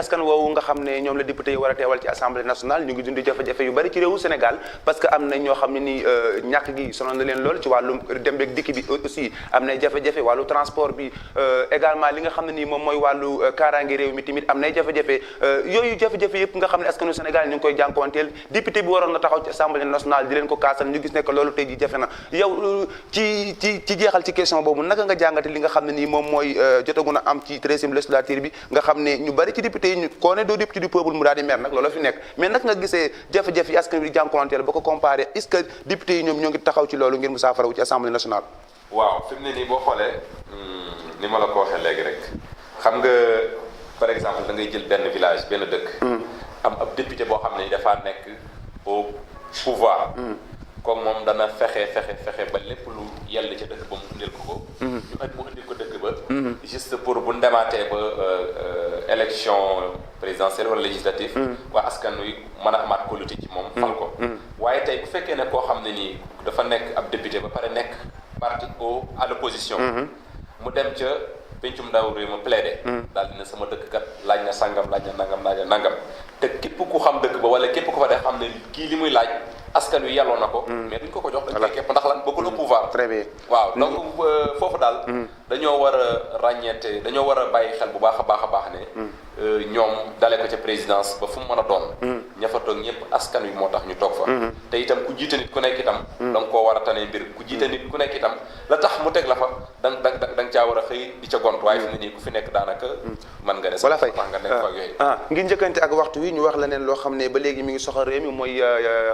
askan woowu nga xam ne ñoom la député yi war a teewal ci assemblée nationale ñu ngi dund jafe-jafe yu bari ci réewu Sénégal parce que am na ñoo xam ne ni ñàkk gi sonal na leen lool ci wàllu dem beeg dikk bi aussi am na jafe-jafe wàllu transport bi également li nga xam ne nii moom mooy wàllu kaaraange réew mi tamit am nay jafe-jafe yooyu jafe-jafe yëpp nga xam ne askanu Sénégal ñu ngi koy jànkuwanteel député bi waroon na taxaw ci assemblée nationale di leen ko kaasal ñu gis ne que loolu tey ji jafe na yow ci jeexal ci question boobu naka nga jàngate li nga xam ne nii moom mooy jotagu na am ci 13e législature bi nga xam ne ñu bari ci député yi koo ne doo député du peuple mu daal di mer nag loolu fi nekk mais nag nga gisee jafe-jafe yi askan wi di jànkuwanteel ba ko comparé est-ce que député yi ñoom ñoo ngi taxaw ci loolu ngir mu saafara wu ci assemblée nationale. waaw fi mu ne nii boo xoolee ni ma la ko waxee léegi rek xam nga par exemple da ngay jël benn village benn dëkk. am ab député boo xam ne dafaa nekk au pouvoir. comme moom dana fexe ba lépp lu yell ca dëkk ba mu indil ko. mu indil ko dëkk ba. juste pour bu ñu demaatee ba élection présidentielle wala législative. waa askan wi mën a amaat kóolute ci moom. fal ko waaye tey bu fekkee ne koo xam ne nii dafa nekk ab député ba pare nekk parti à l'opposition. mu dem ca pencum ndaw réew ma plaidé. daal dina sama dëkk kat laaj na sangam laaj na nangam te képp ku xam dëkk ba wala képp ku fa def xam ne kii li muy laaj. askan wi yàlloo na ko. mais duñ ko jox dañ koy képp ndax lan bëggul au pouvoir. très bien waaw donc foofu daal. dañoo war a ràññeete dañoo war a bàyyi xel bu baax a baax ne. ñoom dale ko ca présidence ba fu mu mën a doon. ña fa toog ñëpp askan wi moo tax ñu toog fa. te itam ku jiite nit ku nekk itam. da nga koo war a tane mbir ku jiite nit ku nekk itam la tax mu teg la fa da nga caa war a xëy di ca gont waaye fi mu ne nii ku fi nekk daanaka. mën nga des. wala fay nga nekk fa ak yooyu. ngir njëkkante ak waxtu wi ñu wax leneen loo xam ne ba léegi mi ngi soxal réew mi mooy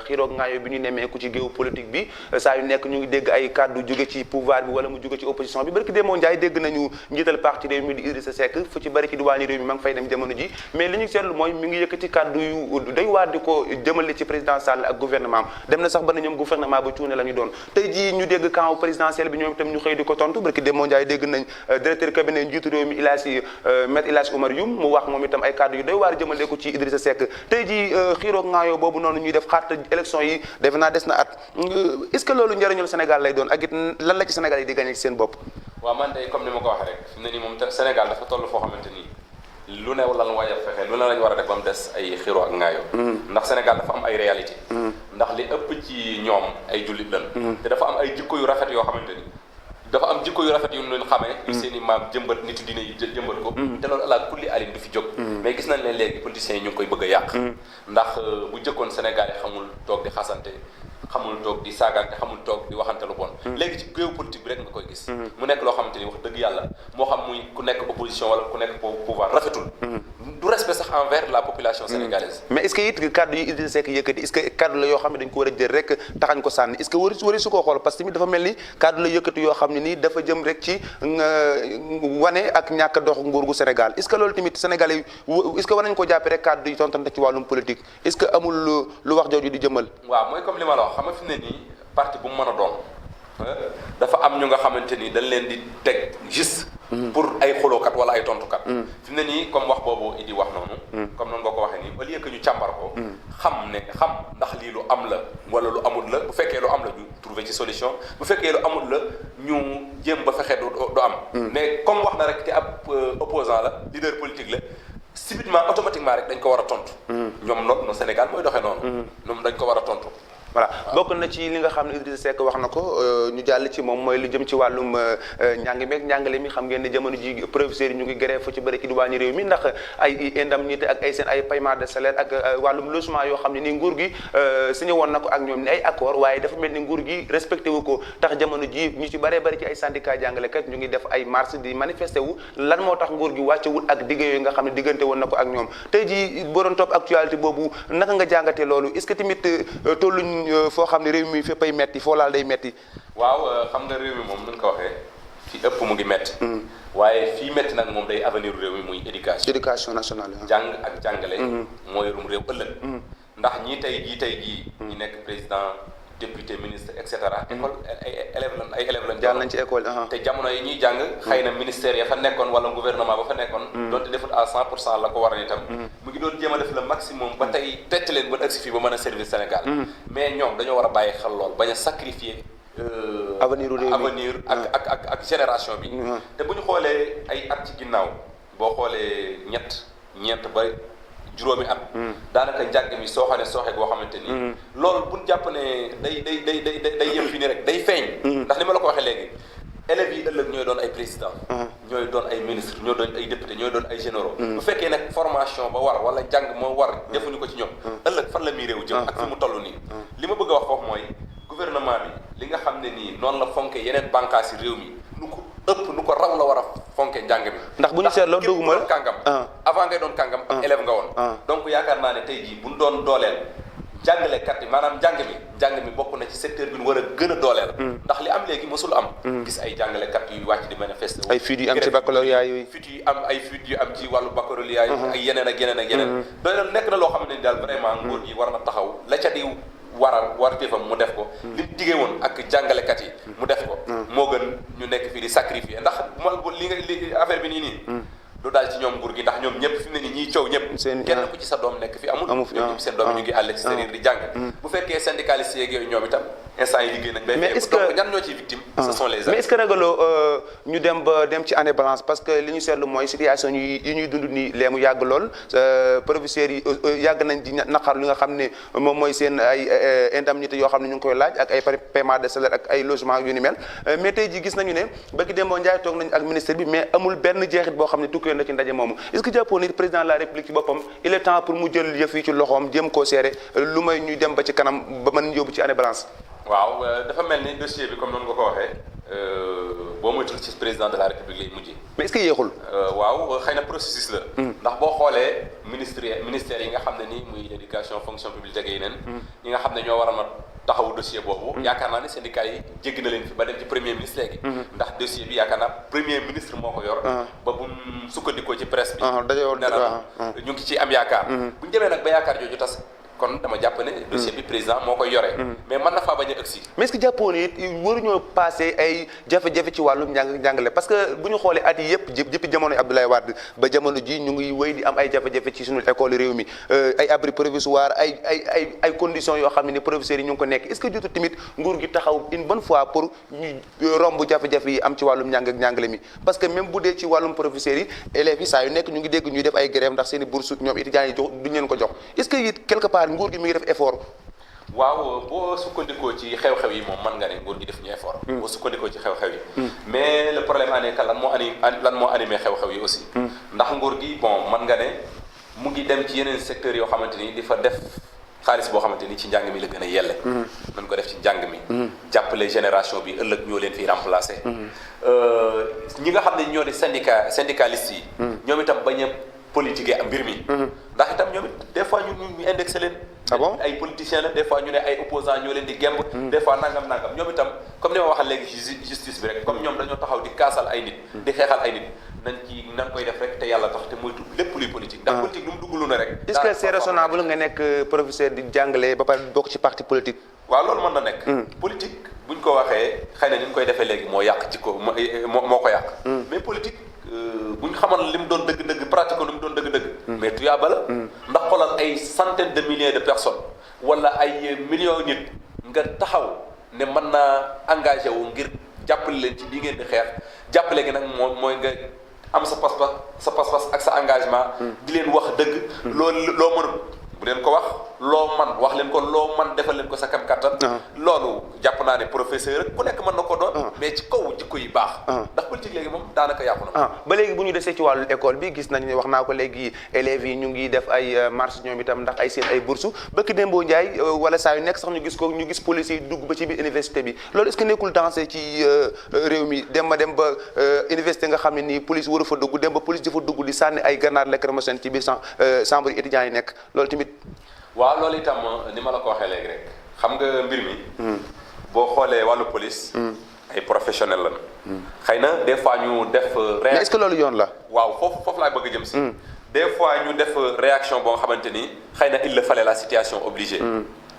xiiroog ngaayo bi ñu nemmeeku ci géopolitique bi saa yu nekk ñu ngi dégg ay kàddu jóge ci pouvoir bi wala mu jóge ci opposition bi barki démoo Njaay dégg nañu njiital parti réew mi di Idrissa Seck fu ci bari ci diwaani réew mi ma ngi fay dem jamono ji mais li ñu seetlu mooy mi ngi yëkkati kàddu yu doy waar di ko jëmale ci président Sall ak gouvernement dem na sax ba na ñoom gouvernement ba cuune la ñu doon tey ji ñu dégg camp présidentiel bi ñoom itam ñu xëy di ko tontu barki démoo Njaay dégg nañ directeur cabinet njiitu réew mi Maître El Hadji Oumar Youm mu wax moom itam ay kàddu yu doy waar jëmale ko ci Idrissa Seck tey ji xiiroog ngaayo boobu noonu ñuy def xaat élection yi defe naa des na at est-ce que loolu njëriñul Sénégal lay doon ak it lan la ci Sénégal yi di gagné ci seen bopp. waaw man de comme ni ma ko waxee rek fi mu ne nii moom Sénégal dafa toll foo xamante ni lu ne lan war a fexe lu ne lañ war a def ba mu des ay xiroo ak ngaayo ndax Sénégal dafa am ay réalité ndax li ëpp ci ñoom ay jullit lan te dafa am ay jikko yu rafet yoo xamante ni dafa am jikko yu rafet yu ñu leen xamee yu seen i maam jëmbat nit diine yi jëmbat ko te loolu ala kulli alim du fi jóg mais gis nañ leen léegi politiciens yi ñu ngi koy bëgg a yàq ndax bu jëkkoon Sénégal yi xamul toog di xasante xamul toog di saagaante xamul toog di waxante lu bon léegi ci géopolitique bi rek nga koy gis mu nekk loo xamante ni wax dëgg yàlla moo xam muy ku nekk opposition wala ku nekk pouvoir rafetul du respect sax envers la population sénégalaise. mais est-ce que it kaddu yi Idrissa Seck yëkkati est-ce que kaddu la yoo xam ne dañ ko war a jël rek taxañ ko sànni est-ce que wari su koo xool parce que tamit dafa mel ni kaddu la yëkkati yoo xam ne nii dafa jëm rek ci wane ak ñàkk dox nguur gu Sénégal est-ce que loolu tamit Sénégalais yi est-ce que war nañu ko jàppee rek kaddu yi tontante ci wàllum politique est-ce que amul lu wax jooju di jëmal. waaw mooy comme li ma la wax xam nga fi mu ne nii parti bu mu mën a doon dafa am ñu nga xamante ni dañ leen di teg juste pour ay xolookat wala ay tontukat fi mu ne nii comme wax boobu Idi wax noonu comme noonu nga ko waxee nii au lieu que ñu càmbar ko xam ndax lii lu am la wala lu amul la bu fekkee lu am la ñu trouver ci solution bu fekkee lu amul la ñu jéem ba fexe du am mais comme wax na rek te ab opposant la leader politique la subitement automatiquement rek dañ ko war a tontu ñoom noonu Sénégal mooy doxee noonu ñoom dañ ko war a tontu. voilà bokk na ci li nga xam ne Idrissa Seck wax na ko ñu jàll ci moom mooy lu jëm ci wàllum njàng meeg njàngale mi xam ngeen ne jamono ji professeurs yi ñu ngi grève fu ci bëri ci diwaani réew mi ndax ay indemnité ak ay seen ay paiement de salaire ak wàllum logement yoo xam ne ni nguur gi signé woon na ko ak ñoom ni ay accord waaye dafa mel ni nguur gi respecté wu ko tax jamono ji ñu ci bëree bëri ci ay syndicat jàngalekat ñu ngi def ay marche di manifesté wu lan moo tax nguur gi wàccewul ak digg yooyu nga xam ne diggante woon na ko ak ñoom tey ji boo doon topp actualité boobu naka nga jàngatee loolu est-ce que tamit tolluñ foo xam ne réew mi fépp ay metti foo laal day metti waaw xam nga réew mi moom nu nga ko waxee fi ëpp mu ngi metti waaye fii metti nag moom day avenir réew mi muy éducation nationale jàng ak jàngale moo yorum réew ëllëg ndax ñi nekk président député ministre et cetera. école ay élèves lañ. jàll nañ ci école te jamono yi ñuy jàng. xëy na ministère ya fa nekkoon wala gouvernement ba fa nekkoon. donte defut à 100% la ko war a itam. mu ngi doon jéem a def le maximum ba tey tecc leen ba agsi fii ba mën a servir Sénégal. mais ñoom dañoo war a bàyyi xel lool bañ a sacrifier. avenir ak génération bi. te bu ñu xoolee ay at ci ginnaaw boo xoolee ñeent ba juróomi at. daanaka njàng mi sooxe boo xamante ni. loolu bu ñu jàpp ne day yem fi ni rek day feeñ. ndax ni ma la ko waxee léegi élèves yi ëllëg ñooy doon ay président. ñooy doon ay ministre ñooy doon ay député ñooy doon ay généraux. bu fekkee nag formation ba war wala njàng moo war defuñu ko ci ñoom. ëllëg fan la muy réew jëm ak fi mu toll nii. li ma bëgg a wax foofu mooy gouvernement bi li nga xam ne nii noonu la fonke yeneen bànqaas yi réew mi nu ko raw la war a fonke njàng mi. ndax bu ñu seetloo duguma doon kàngam avant ngay doon kàngam ak élève nga woon. donc yaakaar naa ne tey jii bu ñu doon dooleel jàngalekat yi maanaam njàng mi bokk na ci secteur bi ñu war a gën a dooleel. ndax li am léegi mosul am. gis ay jàngalekat yu wàcc di manifester. ay fuites yu am ci baccalauréat yooyu. fuites yu am ci wàllu baccalauréat yi. ay yeneen ak yeneen. dooleel nekk na loo xam ne daal vraiment nguur gi war na taxaw la ca di war téefam mu def ko. li mu diggee woon ak jàngalekat yi. mu def ko. moo gën ñu nekk fii di sacrifier ndax li affaire bi nii. du daal ci ñoom nguur gi ndax ñoom ñëpp fi mu ne nii ñiy coow ñëpp. kenn ku ci sa doom nekk fi amul. ñoom ñëpp seen doom yi ñu ngi à l'extérieur di jàng. bu fekkee syndicalistes yeeg yooyu ñoom itam instant yi liggéey nañ. mais est-ce que donc ñan ñoo ciy victime. ce sont les mais est-ce que ragaloo ñu dem ci année blanche parce que li ñu seetlu mooy situation yi ñuy dund nii lee mu yàgg lool professeurs yi yàgg nañ di naqar li nga xam ne moom mooy seen ay indemnités yoo xam ne ñu ngi koy laaj ak ay paiement de salaire ak ay logement yu ni mel mais tey ji gis nañu ne bëgg Demba Ndiaye toog nañ ak ministre bi mais amul benn jeexit boo xam ne tukkee na ci ndaje moomu est-ce que jàppoon ni président de la république ci boppam il est temps pour mu jël yëf yi ci loxoom jéem koo seere lu may ñuy dem ba ci kanam ba mën yóbbu ci année blanche. waaw dafa mel ni dossier bi comme noonu nga ko waxee boo moytuwul ci président de la république lay mujj. mais est-ce que yéexul. waaw xëy na processus la. ndax boo xoolee ministère yi nga xam ne nii muy l'éducation fonction publique ak yeneen. ñi nga xam ne ñoo war a taxawu dossier boobu. yaakaar naa ne syndicat yi jéggi na leen fi ba dem ci premier ministre léegi. ndax dossier bi yaakaar naa premier ministre moo ko yor. ba bu mu sukkandikoo ci presse bi. ñu ngi ci am yaakaar. bu ñu demee nag ba yaakaar jooju tas. kon dama jàpp ne dossier bi président moo koy yore. mais mën na faa bañ a ëgsi. mais est-ce que jàppoon it waruñoo passé ay jafe-jafe ci wàllum njàngale parce que bu ñu xoolee at yi yëpp depuis jamonoy Abdoulaye Wade ba jamono ji ñu ngi wéy di am ay jafe-jafe ci suñu école réew mi ay abri provisoire ay conditions yoo xam ne ni professeurs yi ñu ngi ko nekk est-ce que jotu tamit nguur gi taxaw une bonne fois pour ñu romb jafe-jafe yi am ci wàllum njàngale mi parce que même bu dee ci wàllum professeurs yi élèves yi saa yu nekk ñu ngi dégg ñuy def ay grève ndax seen i bourse ñoom étudiants yi jox duñ leen ko jox est-ce que it quelque part nguur gi mi ngi def effort. waaw boo sukkandikoo ci xew-xew yi moom mën nga ne nguur gi def ñu effort. boo sukkandikoo ci xew-xew yi. mais le problème en est que lan moo animé xew-xew yi aussi. ndax nguur gi bon mën nga ne mu ngi dem ci yeneen secteurs yoo xamante ni di fa def xaalis boo xamante ni ci njàng mi la gën a yelle. nañ ko def ci njàng mi. jàppale génération bi ëllëg ñoo leen fiy remplacer. ñi nga xam ne ñoo di syndicalistes yi. ñoom itam bañ a politique am mbir mi. ndax itam ñoom it des fois ñu indexé leen. ah bon ay politiciens la des fois ñu ne ay opposants ñoo leen di gemb. des fois nangam ñoom itam comme ni ma waxal léegi ci justice bi rek comme ñoom dañoo taxaw di kaasal ay nit. di xeexal ay nit nañ koy def rek te yàlla tax te moytu lépp luy politique. ndax politique lu mu dugg lu ne rek. est-ce que c'est raisonnable nga nekk professeur di jàngale ba pare bokk ci parti politique. waaw loolu mën na nekk. politique buñ ko waxee xëy na ni ñu koy defee léegi moo yàq jikko moo ko yàq. mais politique. bu ñu xamoon li mu doon dëgg-dëgg pratique li mu doon dëgg-dëgg. mais tuyaaba la. ndax xoolal ay centaines de milliers de personnes wala ay millions nit nga taxaw ne mën naa engagé wu ngir jàppale leen ci lii ngeen di xeex jàppale gi nag mooy nga am sa pas-pas ak sa engagement. di leen wax dëgg. loo mënul bu leen ko wax loo wax leen ko loo man defal leen ko sa kam kattan. loolu jàpp naa ne professeur rek ku nekk mën na ko doon. mais ci kaw jikko yi baax. ndax politique léegi moom daanaka yàqu na. ba léegi bu ñu desee ci wàllu école bi gis nañu ne wax naa ko léegi élèves yi ñu ngi def ay marche ñoom itam ndax ay seen ay bourses bëkk Dembo Ndiaye wala saa yu nekk sax ñu gis police yi dugg ba ci biir université bi loolu est-ce que nekkul dansé ci réew mi dem ba université nga xam ne nii police waru fa dugg dem ba police dafa dugg di sànni ay grenades lacrymogènes ci biir chambre étudiants yi nekk loolu tamit. waaw loolu itam ni ma la ko waxee léegi rek xam nga mbir mi. boo xoolee wàllu police. ay professionnels lañu. xëy na des fois ñu def. mais est-ce que loolu yoon la. waaw foofu laay bëgg a jëm si. des fois ñu def réaction boo xamante ni xëy na il le fallait la situation obligée.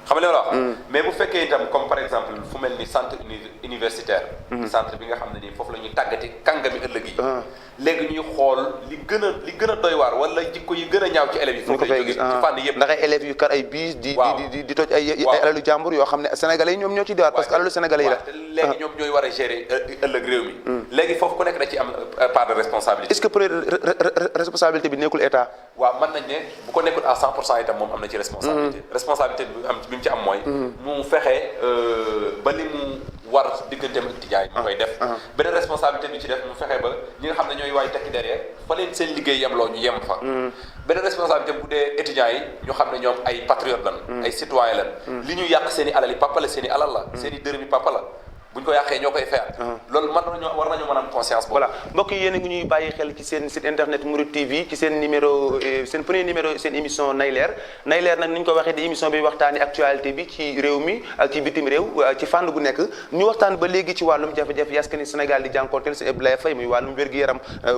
xam nga li ma la wax. mais bu fekkee itam comme par exemple fu mel ni centre universitaire. centre bi nga xam ne nii foofu la ñuy tàggati kàngami ëllëg yi. léegi ñuy xool li gën a doy waar wala jikko yi gën a ñaaw ci élèves yi. foofu lay jógee ci fànn yëpp. ndax ay élèves yu kar ay biis di toj ay alalu jàmbur yoo xam ne sénégalais yi ñoom ñoo ci diwaat parce que alalu sénégalais yi la. te léegi ñoom ñooy war a gérer ëllëg réew mi. léegi foofu ku nekk da ci am part de responsabilité. est-ce que responsabilité bi nekkul état. waaw mën nañ ne bu ko nekkul à 100% itam moom am na ci responsabilité. responsabilité bi mu ci am mooy. mu fexe ba li mu war digganteem ak étudiants yi mu koy def. beneen responsabilité bi ci def mu fexe ba ñi nga xam ne ñooy waay tekki derrière fa leen seen liggéey yem loo ñu yem fa. beneen responsabilité bu dee étudiants yi ñu xam ne ñoom ay patriotes lan. ay citoyens lan. li ñu yàq seen i alal yi papa la seen i alal la. seen i dërëm yi papa la. bu ñu ko yàqee ñoo koy fayaat. loolu war nañu mën a am conscience boobu. voilà mbokk yi yéen a ngi ñuy bàyyi xel ci seen site internet Mouride TV ci seen numéro seen premier numéro seen émission Nay Leer Nay Leer nag ni ñu ko waxee di émission bi waxtaani actualité bi ci réew mi ak ci bitim réew ci fànn gu nekk ñu waxtaan ba léegi ci wàllum jafe-jafe yaskani Sénégal di jànkonteel si Abdoulaye Faye muy wàllum wér-gu-yaram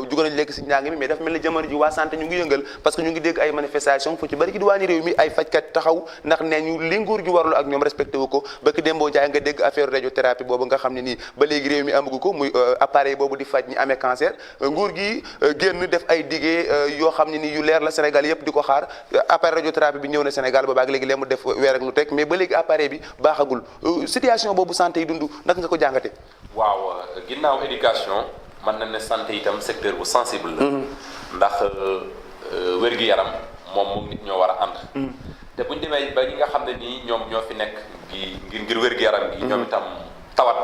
jugo nañu léegi si njàng mi mais dafa mel ni jamono ji waa santé ñu ngi yëngal parce que ñu ngi dégg ay manifestation fu ci bari ci diwaani réew mi ay fajkat taxaw ndax nee ñu li nguur gi warlu ak ñoom respecté wu ko bëkk démboo jaay nga dégg affaire radiothérapie boobu nga xam ne nii ba léegi réew mi amagu ko muy appareil boobu di faj ñi amee cancer nguur gi génn def ay diggé yoo xam ne ni yu leer la Sénégal yëpp di ko xaar appareil radiothérapie bi ñëw na Sénégal ba baag léegi lee mu def weer ak lu teg mais ba léegi appareil bi baaxagul situation boobu santé yi dund naka nga ko jàngate waaw ginnaaw éducation mën na ne santé itam secteur bu sensible la ndax wér-gi-yaram moom nit ñoo war a ànd te buñu demee ba ñi nga xam ne nii ñoom ñoo fi nekk ngir wér-gi-yaram gi ñoom itam tawat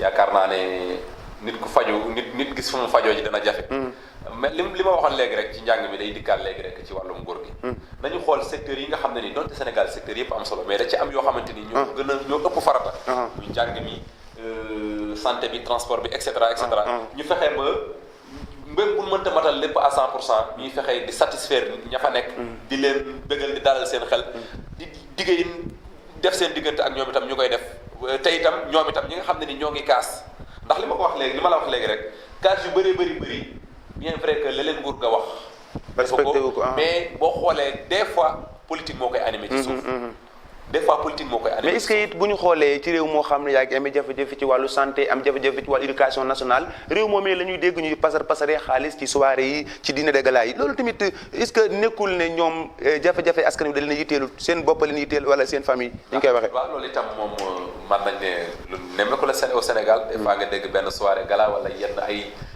yaakaar naa ne nit ku faju nit gis fu mu fajoo ji dana jafe mais li ma waxoon léegi rek ci njàng mi day dikkaat léegi rek ci wàllum nguur gi nañu xool secteurs yi nga xam ne ni donte Sénégal secteurs yëpp am solo mais da ci am yoo xamante ni ñoo ëpp farata muy njàng mi santé bi transport bi et cetera ñu fexe ba même bu mënta matal lépp à 100% ñuy fexe di satisfaire ña fa nekk di leen bëggal di dalal seen xel di diggéey def seen diggante ak ñoom itam ñu koy def te itam ñoom itam ñi nga xam ne ni ñoo ngi kaas ndax li ma ko wax léegi li ma la wax léegi rek kaas yu bëri bien vrai que la leen nguur nga wax respecté wu ko mais boo xoolee des fois politique moo koy animé ci suuf des fois politique moo koy animé mais est-ce que it bu ñu xoolee ci réew moo xam ne yaa ngi amee jafe-jafe ci wàllu santé am jafe-jafe ci wàllu éducation nationale réew moomee la ñuy dégg ñuy pasaree xaalis ci soirée yi ci dîner de gala yi loolu tamit est-ce que nekkul ne ñoom jafe-jafe askan wi da leen yitteelu seen bopp leen yitteel wala seen famille ni ñu koy waxee waaw loolu itam moom man nañ ne lu nemmeeku la au Sénégal des fois nga dégg benn soirée gala wala yenn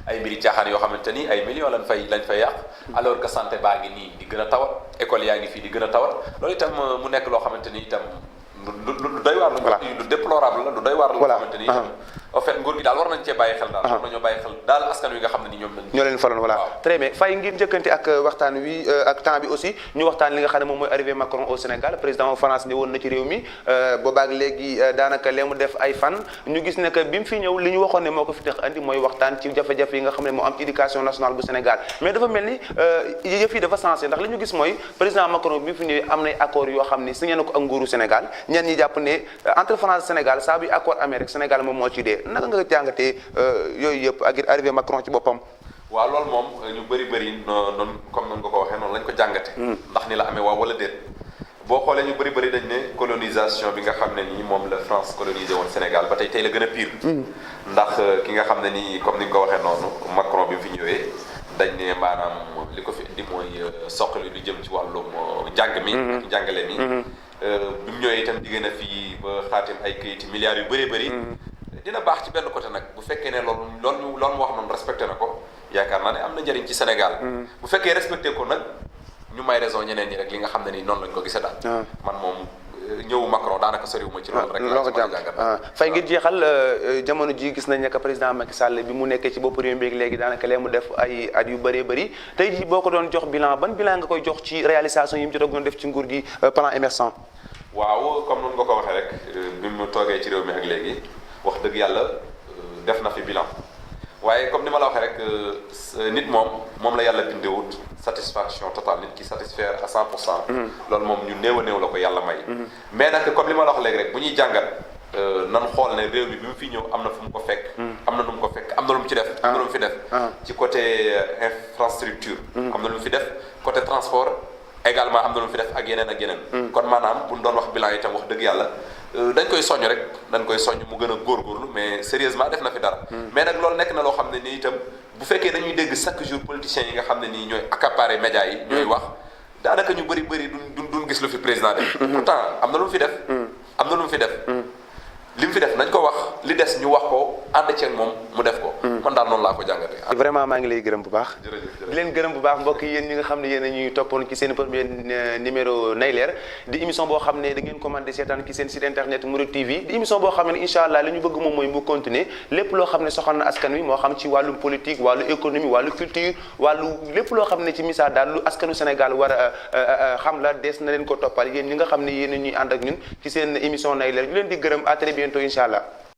ay mbiri caaxaan yoo xamante ni ay millions lañ fay yàq alors que santé baa ngi nii di gën a tawat école yaa ngi fii di gën a tawat loolu itam mu nekk loo xamante ni itam lu doy waar la lu déplorable la lu doy waar la loo xamante ni itam en fait nguur gi daal war nañ cee bàyyi xel daal war nañoo bàyyi xel daal askan wi nga xam ne ni ñoo leen faloon voilà très bien fay ngir njëkkante ak waxtaan wi ak temps bi aussi ñu waxtaan li nga xam ne moom mooy arrivé Macron au Sénégal président France ñëwoon na ci réew mi boobaak léegi daanaka lee mu def ay fan ñu gis ne que bi mu fi ñëw li ñu waxoon ne moo ko fi tax andi mooy waxtaan ci jafe-jafe yi nga xam ne moo am ci éducation nationale bu Sénégal mais dafa mel ni yëf yi dafa sensé ndax li ñu gis mooy président Macron bi mu fi ñëwee am nay accord yoo xam ne signé na ko ak nguuru Sénégal ñenn ñi jàpp ne entre France Sénégal saa bi accord amee rek Sénégal moom moo ci dee naka nga jàngatee yooyu yëpp ak arrivé Macron ci boppam. waaw loolu moom ñu bëri noonu comme noonu nga ko waxee noonu lañ ko jàngate ndax ni la amee waaw wala déet boo xoolee ñu bëri dañ ne colonisation bi nga xam ne nii moom la France colonisé woon Sénégal ba tey la gën a pire ndax ki nga xam ne nii comme ni nga ko waxee noonu Macron bi mu fi ñëwee dañ ne maanaam li ko fi indi mooy soqali lu jëm ci wàllum njàng mi ak njàngale mi bi mu ñëwee itam diggée na fii ba xaatim ay kayiti milliards yu bëri dina baax ci benn côté nag bu fekkee ne loolu mu wax noonu respecté na ko yaakaar naa ne am na njëriñ ci Sénégal bu fekkee respecté ko nag ñu may raison ñeneen ñi rek li nga xam ne nii noonu lañ ko gisee daal man moom ñëwu Macron daanaka soriwuma ci loolu rek loo ko jàpp fay ngir jeexal jamono ji gis nañ ne que président Macky Sall bi mu nekkee ci bopp réew mi léegi daanaka lee mu def ay at yu bëri tey jii boo ko doon jox bilan ban bilan nga koy jox ci réalisation yi mu ci doon def ci nguur gi plan émergent waaw comme noonu nga ko waxee rek bi mu toogee ci réew mi ak léegi wax dëgg yàlla def na fi bilan waaye comme ni ma la waxee rek nit moom la yàlla bindewut satisfaction totale nit ki satisfaire à 100%. loolu moom ñu néew a néew la ko yàlla may. mais nag comme li ma la wax léegi rek bu ñuy jàngat nan xool ne réew mi bi mu fi ñëw am na fu mu ko fekk. am na nu mu ko fekk am na lu mu ci def. am na lu mu fi def. ci côté infrastructure. am na lu mu fi def côté transport également am na lu mu fi def ak yeneen ak yeneen. kon maanaam bu ñu doon wax bilan itam wax dëgg yàlla dañ koy soññ rek dañ koy soññ mu gën a góorgóorlu mais sérieusement def na fi dara. mais nag loolu nekk na loo xam ne nii itam bu fekkee dañuy dégg chaque jour politiciens yi nga xam ne nii ñooy accaparer médias yi. ñooy wax daanaka ñu bëri duñ gis lu fi président def. pourtant am na lu mu fi def. am na lu mu fi def. li mu fi def nañ ko wax li des ñu wax ko ànd ceeg moom mu def ko. man daal noonu laa ko jàngatee. vraiment maa ngi lay gërëm bu baax. jërëjëf di leen gërëm bu baax mbokk yéen ñi nga xam ne yéen a ñuy toppoon ci seen premier numéro Nay Leer di émission boo xam ne da ngeen commandé seetaan ci seen site internet Mourides TV di émission boo xam ne incha allah li ñu bëgg moom mooy mu continuer lépp loo xam ne soxal na askan wi moo xam ci wàllum politique wàllu économie wàllu culture wàllu lépp loo xam ne ci misaal daal lu askanu Sénégal war a xam la des na leen ko toppal yéen ñi nga xam ne yéen a ñuy ànd ak ñun ci seen émission Nay Leer ñu leen di gërëm à très bientôt incha allah.